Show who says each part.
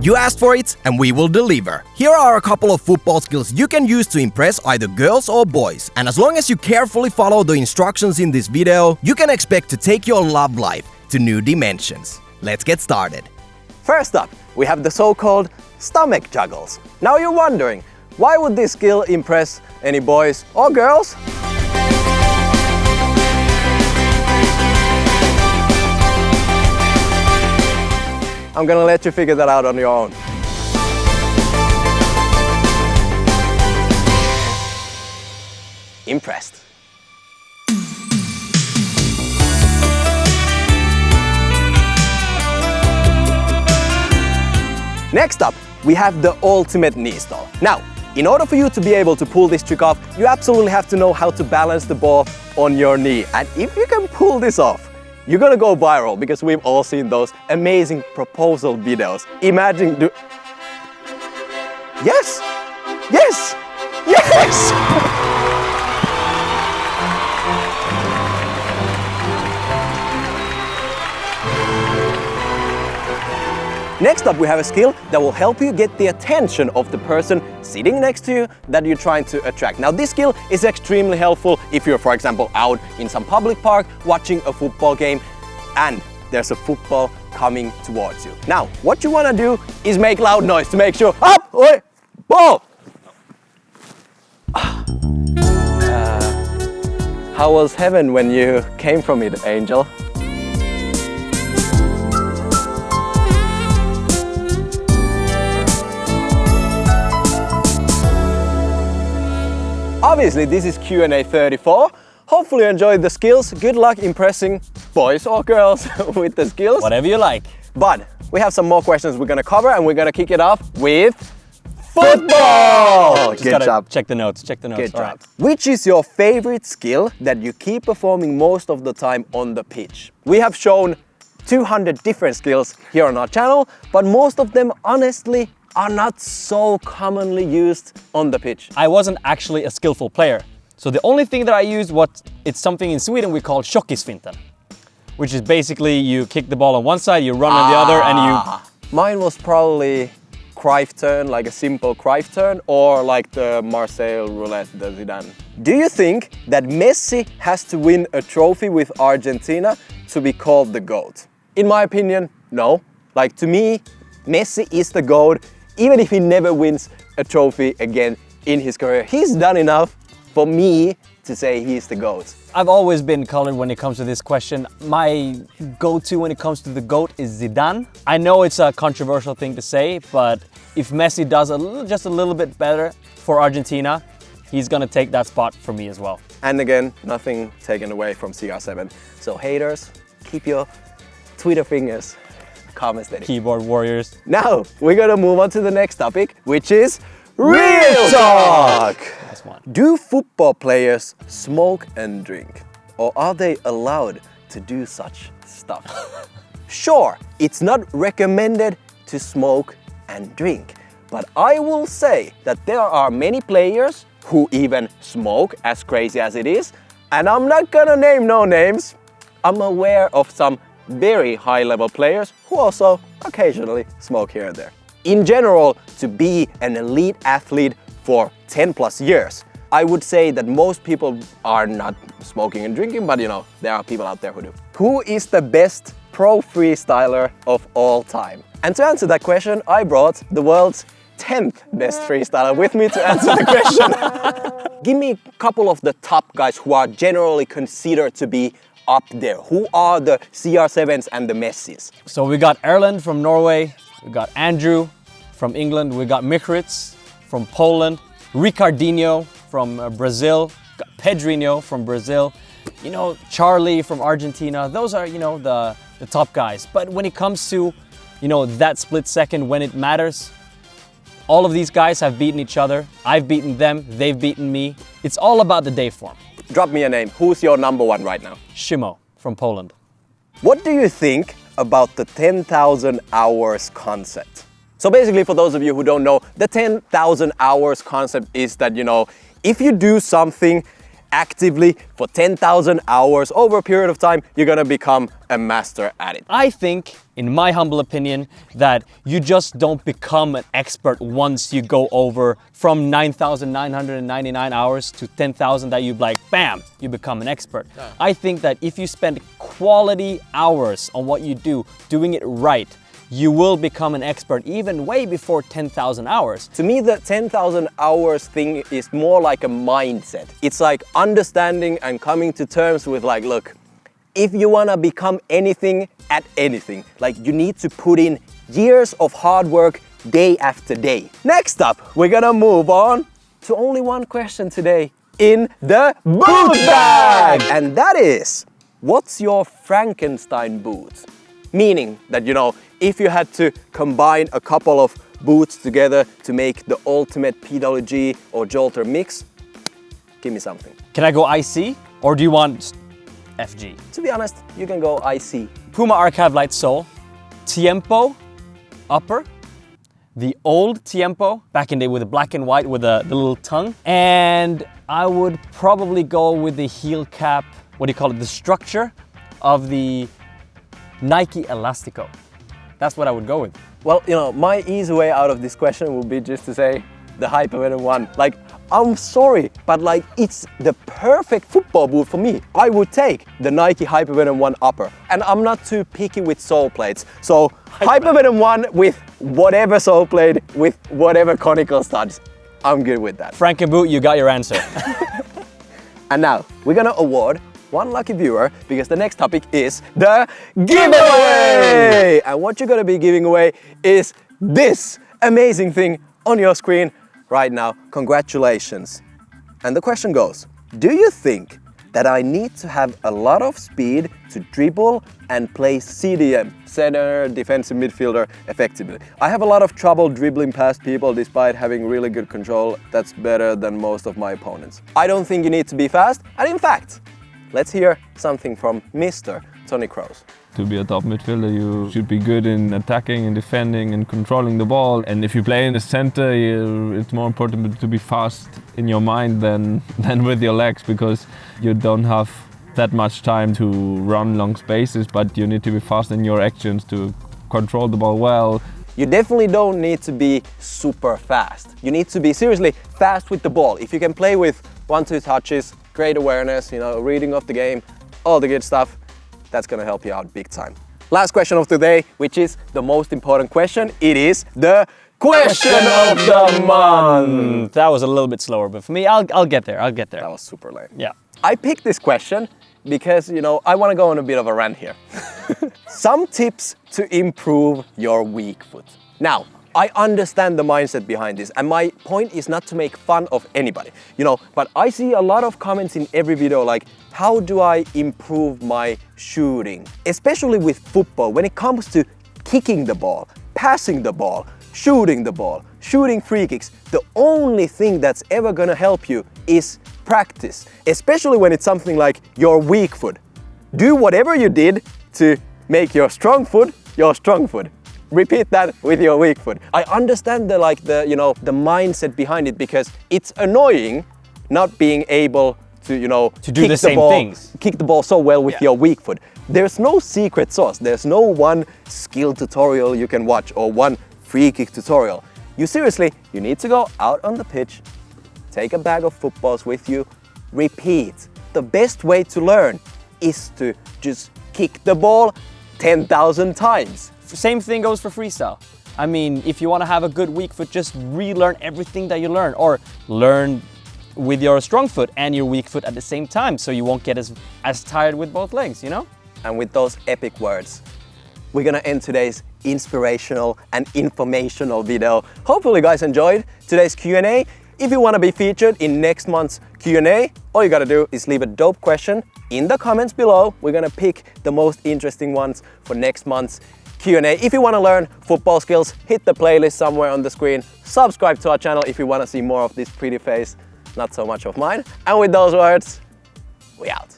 Speaker 1: You asked for it, and we will deliver. Here are a couple of football skills you can use to impress either girls or boys. And as long as you carefully follow the instructions in this video, you can expect to take your love life to new dimensions. Let's get started.
Speaker 2: First up, we have the so-called stomach juggles. Now you're wondering, why would this skill impress any boys or girls? I'm gonna let you figure that out on your own. Impressed. Next up, we have the ultimate knee stall. Now, in order for you to be able to pull this trick off, you absolutely have to know how to balance the ball on your knee. And if you can pull this off, you're gonna go viral because we've all seen those amazing proposal videos. Imagine Yes! Yes! Yes! Next up, we have a skill that will help you get the attention of the person sitting next to you that you're trying to attract. Now, this skill is extremely helpful if you're, for example, out in some public park watching a football game and there's a football coming towards you. Now, what you want to do is make loud noise to make sure, up, oi, ball! How was heaven when you came from it, Angel? Obviously, this is Q&A 34. Hopefully you enjoyed the skills. Good luck impressing boys or girls with the skills.
Speaker 3: Whatever you like.
Speaker 2: But we have some more questions we're gonna cover and we're gonna kick it off with football!
Speaker 3: Good job. Check the notes, check the notes.
Speaker 2: Good job.
Speaker 3: Right.
Speaker 2: Which is your favorite skill that you keep performing most of the time on the pitch? We have shown 200 different skills here on our channel, but most of them honestly are not so commonly used on the pitch.
Speaker 3: I wasn't actually a skillful player. So the only thing that I used it's something in Sweden we call tjockisfinten, which is basically you kick the ball on one side, you run on the other, and you...
Speaker 2: Mine was probably Cruyff turn, like a simple Cruyff turn, or like the Marseille roulette, the Zidane. Do you think that Messi has to win a trophy with Argentina to be called the GOAT? In my opinion, no. Like, to me, Messi is the GOAT, even if he never wins a trophy again in his career. He's done enough for me to say he's the GOAT.
Speaker 3: I've always been colored when it comes to this question. My go-to when it comes to the GOAT is Zidane. I know it's a controversial thing to say, but if Messi does just a little bit better for Argentina, he's gonna take that spot for me as well.
Speaker 2: And again, nothing taken away from CR7. So haters, keep your Twitter fingers calm steady.
Speaker 3: Keyboard warriors.
Speaker 2: Now, we're gonna move on to the next topic, which is Real Talk!
Speaker 3: That's one.
Speaker 2: Do football players smoke and drink? Or are they allowed to do such stuff? Sure, it's not recommended to smoke and drink, but I will say that there are many players who even smoke, as crazy as it is, and I'm not gonna name no names. I'm aware of some very high-level players who also occasionally smoke here and there. In general, to be an elite athlete for 10 plus years, I would say that most people are not smoking and drinking, but you know, there are people out there who do. Who is the best pro freestyler of all time? And to answer that question, I brought the world's 10th best freestyler with me to answer the question. Give me a couple of the top guys who are generally considered to be up there. Who are the CR7s and the Messis?
Speaker 3: So we got Erland from Norway, we got Andrew from England, we got Michritz from Poland, Ricardinho from Brazil, got Pedrinho from Brazil, you know, Charlie from Argentina. Those are, you know, the top guys. But when it comes to, you know, that split second when it matters, all of these guys have beaten each other. I've beaten them, they've beaten me. It's all about the day form.
Speaker 2: Drop me a name. Who's your number one right now?
Speaker 3: Shimo from Poland.
Speaker 2: What do you think about the 10,000 hours concept? So basically, for those of you who don't know, the 10,000 hours concept is that, you know, if you do something actively for 10,000 hours over a period of time, you're gonna become a master at it.
Speaker 3: I think, in my humble opinion, that you just don't become an expert once you go over from 9,999 hours to 10,000 that you like, bam, you become an expert. Yeah. I think that if you spend quality hours on what you do, doing it right, you will become an expert even way before 10,000 hours.
Speaker 2: To me, the 10,000 hours thing is more like a mindset. It's like understanding and coming to terms with like, look, if you wanna become anything at anything, like you need to put in years of hard work day after day. Next up, we're gonna move on to only one question today in the boot bag. And that is, what's your Frankenstein boot? Meaning that, you know, if you had to combine a couple of boots together to make the ultimate PWG or Joltter mix, give me something.
Speaker 3: Can I go IC or do you want FG?
Speaker 2: To be honest, you can go IC.
Speaker 3: Puma Archive Light Sole, Tiempo upper, the old Tiempo, back in the day with the black and white with the little tongue. And I would probably go with the heel cap, what do you call it, the structure of the Nike Elastico. That's what I would go with.
Speaker 2: Well, you know, my easy way out of this question would be just to say the Hypervenom 1. Like, I'm sorry, but like, it's the perfect football boot for me. I would take the Nike Hypervenom 1 upper. And I'm not too picky with sole plates. So Hypervenom 1 with whatever sole plate, with whatever conical studs. I'm good with that.
Speaker 3: Franken boot, you got your answer.
Speaker 2: And now, we're gonna award one lucky viewer, because the next topic is the giveaway! And what you're gonna be giving away is this amazing thing on your screen right now. Congratulations. And the question goes, do you think that I need to have a lot of speed to dribble and play CDM, center, defensive midfielder, effectively? I have a lot of trouble dribbling past people despite having really good control. That's better than most of my opponents. I don't think you need to be fast, and in fact, let's hear something from Mr. Tony Kroos.
Speaker 4: To be a top midfielder, you should be good in attacking and defending and controlling the ball. And if you play in the center, it's more important to be fast in your mind than with your legs, because you don't have that much time to run long spaces, but you need to be fast in your actions to control the ball well.
Speaker 2: You definitely don't need to be super fast. You need to be seriously fast with the ball. If you can play with 1-2 touches, great awareness, you know, reading of the game, all the good stuff, that's gonna help you out big time. Last question of the day, which is the most important question. It is the question of the month.
Speaker 3: That was a little bit slower, but for me, I'll get there.
Speaker 2: That was super lame.
Speaker 3: Yeah.
Speaker 2: I picked this question because, you know, I want to go on a bit of a rant here. Some tips to improve your weak foot. Now, I understand the mindset behind this, and my point is not to make fun of anybody, you know, but I see a lot of comments in every video like, how do I improve my shooting? Especially with football, when it comes to kicking the ball, passing the ball, shooting free kicks, the only thing that's ever gonna help you is practice, especially when it's something like your weak foot. Do whatever you did to make your strong foot your strong foot. Repeat that with your weak foot. I understand the mindset behind it, because it's annoying not being able to
Speaker 3: do the same things.
Speaker 2: Kick the ball so well with your weak foot. There's no secret sauce. There's no one skill tutorial you can watch or one free kick tutorial. You need to go out on the pitch, take a bag of footballs with you, repeat. The best way to learn is to just kick the ball 10,000 times.
Speaker 3: Same thing goes for freestyle. I mean, if you want to have a good weak foot, just relearn everything that you learn, or learn with your strong foot and your weak foot at the same time, so you won't get as tired with both legs, you know?
Speaker 2: And with those epic words, we're gonna end today's inspirational and informational video. Hopefully you guys enjoyed today's Q&A. If you want to be featured in next month's Q&A, all you gotta do is leave a dope question in the comments below. We're gonna pick the most interesting ones for next month's Q&A. If you want to learn football skills, hit the playlist somewhere on the screen. Subscribe to our channel if you want to see more of this pretty face, not so much of mine. And with those words, we out.